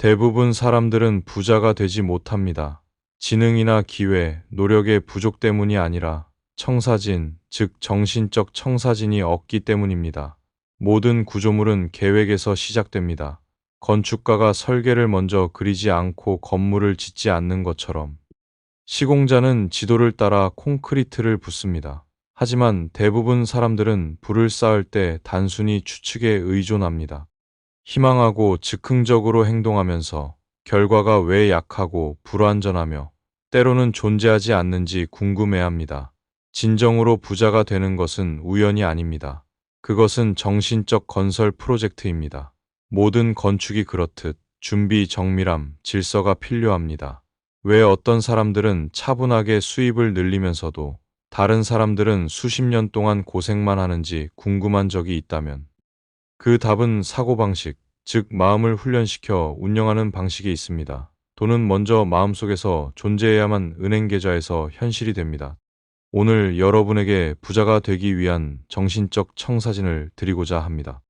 대부분 사람들은 부자가 되지 못합니다. 지능이나 기회, 노력의 부족 때문이 아니라 청사진, 즉 정신적 청사진이 없기 때문입니다. 모든 구조물은 계획에서 시작됩니다. 건축가가 설계를 먼저 그리지 않고 건물을 짓지 않는 것처럼 시공자는 지도를 따라 콘크리트를 붓습니다. 하지만 대부분 사람들은 불을 쌓을 때 단순히 추측에 의존합니다. 희망하고 즉흥적으로 행동하면서 결과가 왜 약하고 불완전하며 때로는 존재하지 않는지 궁금해합니다. 진정으로 부자가 되는 것은 우연이 아닙니다. 그것은 정신적 건설 프로젝트입니다. 모든 건축이 그렇듯 준비, 정밀함, 질서가 필요합니다. 왜 어떤 사람들은 차분하게 수입을 늘리면서도 다른 사람들은 수십 년 동안 고생만 하는지 궁금한 적이 있다면 그 답은 사고방식, 즉 마음을 훈련시켜 운영하는 방식에 있습니다. 돈은 먼저 마음속에서 존재해야만 은행 계좌에서 현실이 됩니다. 오늘 여러분에게 부자가 되기 위한 정신적 청사진을 드리고자 합니다.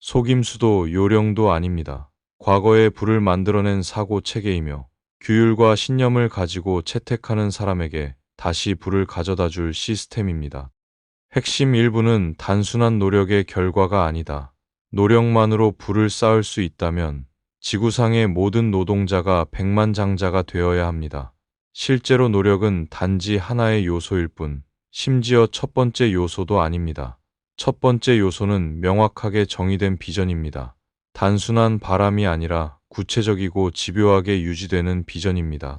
속임수도 요령도 아닙니다. 과거의 부를 만들어낸 사고 체계이며 규율과 신념을 가지고 채택하는 사람에게 다시 부를 가져다 줄 시스템입니다. 핵심 일부는 단순한 노력의 결과가 아니다. 노력만으로 부를 쌓을 수 있다면 지구상의 모든 노동자가 백만장자가 되어야 합니다. 실제로 노력은 단지 하나의 요소일 뿐, 심지어 첫 번째 요소도 아닙니다. 첫 번째 요소는 명확하게 정의된 비전입니다. 단순한 바람이 아니라 구체적이고 집요하게 유지되는 비전입니다.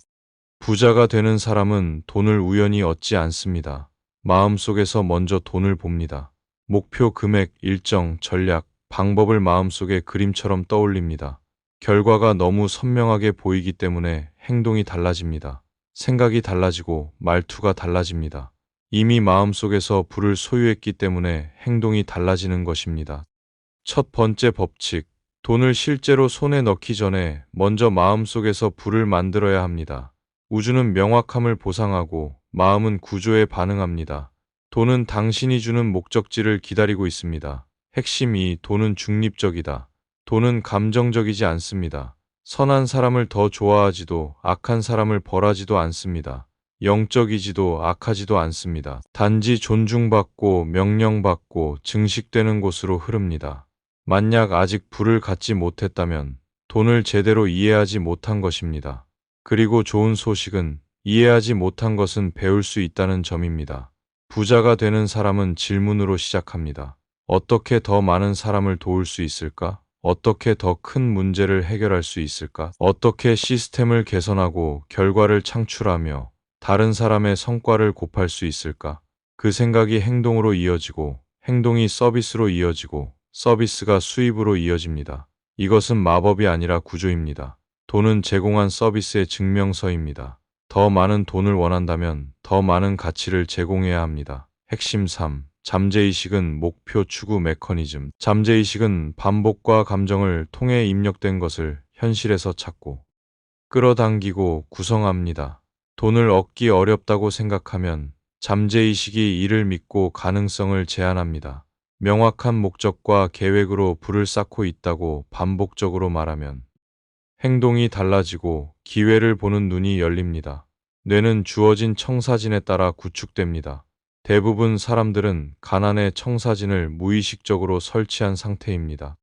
부자가 되는 사람은 돈을 우연히 얻지 않습니다. 마음속에서 먼저 돈을 봅니다. 목표 금액, 일정, 전략, 방법을 마음속에 그림처럼 떠올립니다. 결과가 너무 선명하게 보이기 때문에 행동이 달라집니다. 생각이 달라지고 말투가 달라집니다. 이미 마음속에서 부를 소유했기 때문에 행동이 달라지는 것입니다. 첫 번째 법칙, 돈을 실제로 손에 넣기 전에 먼저 마음속에서 부를 만들어야 합니다. 우주는 명확함을 보상하고 마음은 구조에 반응합니다. 돈은 당신이 주는 목적지를 기다리고 있습니다. 핵심이 돈은 중립적이다. 돈은 감정적이지 않습니다. 선한 사람을 더 좋아하지도 악한 사람을 벌하지도 않습니다. 영적이지도 악하지도 않습니다. 단지 존중받고 명령받고 증식되는 곳으로 흐릅니다. 만약 아직 부를 갖지 못했다면 돈을 제대로 이해하지 못한 것입니다. 그리고 좋은 소식은 이해하지 못한 것은 배울 수 있다는 점입니다. 부자가 되는 사람은 질문으로 시작합니다. 어떻게 더 많은 사람을 도울 수 있을까? 어떻게 더 큰 문제를 해결할 수 있을까? 어떻게 시스템을 개선하고 결과를 창출하며 다른 사람의 성과를 곱할 수 있을까? 그 생각이 행동으로 이어지고 행동이 서비스로 이어지고 서비스가 수입으로 이어집니다. 이것은 마법이 아니라 구조입니다. 돈은 제공한 서비스의 증명서입니다. 더 많은 돈을 원한다면 더 많은 가치를 제공해야 합니다. 핵심 3. 잠재의식은 목표 추구 메커니즘. 잠재의식은 반복과 감정을 통해 입력된 것을 현실에서 찾고 끌어당기고 구성합니다. 돈을 얻기 어렵다고 생각하면 잠재의식이 이를 믿고 가능성을 제한합니다. 명확한 목적과 계획으로 불을 쌓고 있다고 반복적으로 말하면 행동이 달라지고 기회를 보는 눈이 열립니다. 뇌는 주어진 청사진에 따라 구축됩니다. 대부분 사람들은 가난의 청사진을 무의식적으로 설치한 상태입니다.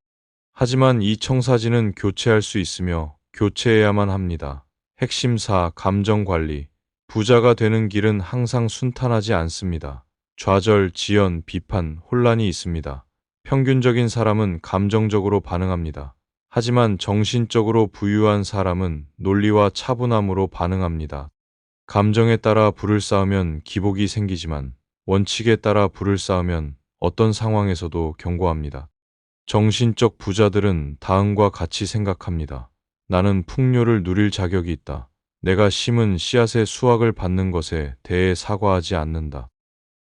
하지만 이 청사진은 교체할 수 있으며 교체해야만 합니다. 핵심 4. 감정 관리. 부자가 되는 길은 항상 순탄하지 않습니다. 좌절, 지연, 비판, 혼란이 있습니다. 평균적인 사람은 감정적으로 반응합니다. 하지만 정신적으로 부유한 사람은 논리와 차분함으로 반응합니다. 감정에 따라 불을 쌓으면 기복이 생기지만 원칙에 따라 불을 쌓으면 어떤 상황에서도 견고합니다. 정신적 부자들은 다음과 같이 생각합니다. 나는 풍요를 누릴 자격이 있다. 내가 심은 씨앗의 수확을 받는 것에 대해 사과하지 않는다.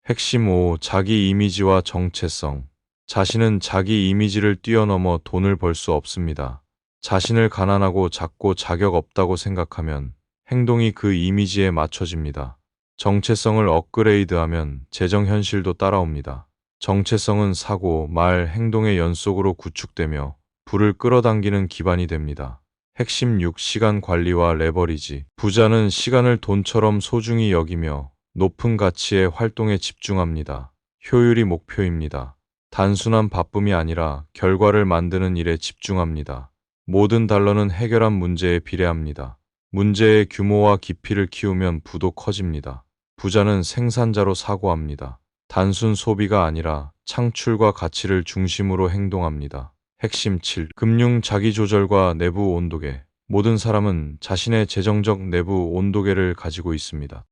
핵심 5. 자기 이미지와 정체성. 자신은 자기 이미지를 뛰어넘어 돈을 벌 수 없습니다. 자신을 가난하고 작고 자격 없다고 생각하면 행동이 그 이미지에 맞춰집니다. 정체성을 업그레이드하면 재정 현실도 따라옵니다. 정체성은 사고, 말, 행동의 연속으로 구축되며 불을 끌어당기는 기반이 됩니다. 핵심 6. 시간 관리와 레버리지. 부자는 시간을 돈처럼 소중히 여기며 높은 가치의 활동에 집중합니다. 효율이 목표입니다. 단순한 바쁨이 아니라 결과를 만드는 일에 집중합니다. 모든 달러는 해결한 문제에 비례합니다. 문제의 규모와 깊이를 키우면 부도 커집니다. 부자는 생산자로 사고합니다. 단순 소비가 아니라 창출과 가치를 중심으로 행동합니다. 핵심 7. 금융 자기조절과 내부 온도계. 모든 사람은 자신의 재정적 내부 온도계를 가지고 있습니다.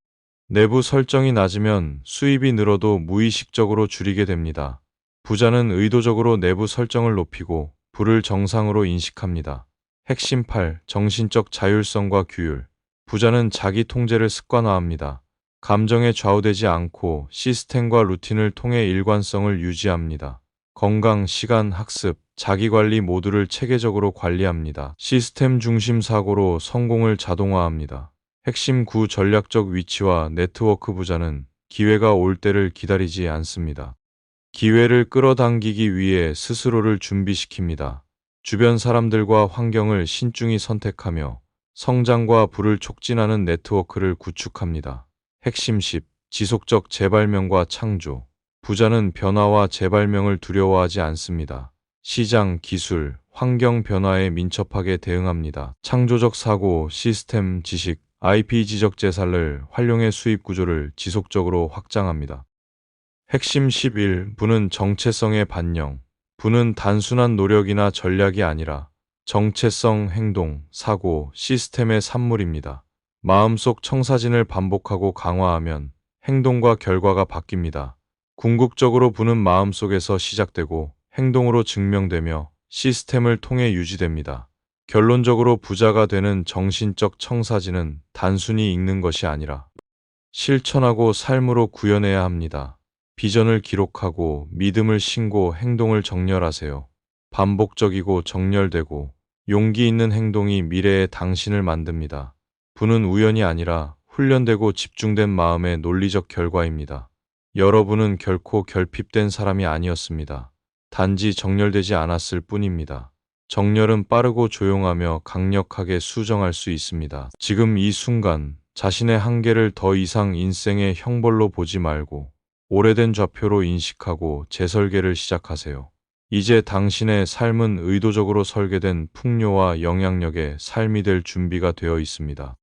내부 설정이 낮으면 수입이 늘어도 무의식적으로 줄이게 됩니다. 부자는 의도적으로 내부 설정을 높이고 부를 정상으로 인식합니다. 핵심 8. 정신적 자율성과 규율. 부자는 자기 통제를 습관화합니다. 감정에 좌우되지 않고 시스템과 루틴을 통해 일관성을 유지합니다. 건강, 시간, 학습, 자기관리 모두를 체계적으로 관리합니다. 시스템 중심 사고로 성공을 자동화합니다. 핵심 9. 전략적 위치와 네트워크. 부자는 기회가 올 때를 기다리지 않습니다. 기회를 끌어당기기 위해 스스로를 준비시킵니다. 주변 사람들과 환경을 신중히 선택하며 성장과 부를 촉진하는 네트워크를 구축합니다. 핵심 10. 지속적 재발명과 창조. 부자는 변화와 재발명을 두려워하지 않습니다. 시장, 기술, 환경 변화에 민첩하게 대응합니다. 창조적 사고, 시스템, 지식, IP 지적 재산을 활용해 수입 구조를 지속적으로 확장합니다. 핵심 11. 부는 정체성의 반영. 부는 단순한 노력이나 전략이 아니라 정체성, 행동, 사고, 시스템의 산물입니다. 마음속 청사진을 반복하고 강화하면 행동과 결과가 바뀝니다. 궁극적으로 부는 마음속에서 시작되고 행동으로 증명되며 시스템을 통해 유지됩니다. 결론적으로 부자가 되는 정신적 청사진은 단순히 읽는 것이 아니라 실천하고 삶으로 구현해야 합니다. 비전을 기록하고 믿음을 신고 행동을 정렬하세요. 반복적이고 정렬되고 용기 있는 행동이 미래의 당신을 만듭니다. 부는 우연이 아니라 훈련되고 집중된 마음의 논리적 결과입니다. 여러분은 결코 결핍된 사람이 아니었습니다. 단지 정렬되지 않았을 뿐입니다. 정렬은 빠르고 조용하며 강력하게 수정할 수 있습니다. 지금 이 순간 자신의 한계를 더 이상 인생의 형벌로 보지 말고 오래된 좌표로 인식하고 재설계를 시작하세요. 이제 당신의 삶은 의도적으로 설계된 풍요와 영향력의 삶이 될 준비가 되어 있습니다.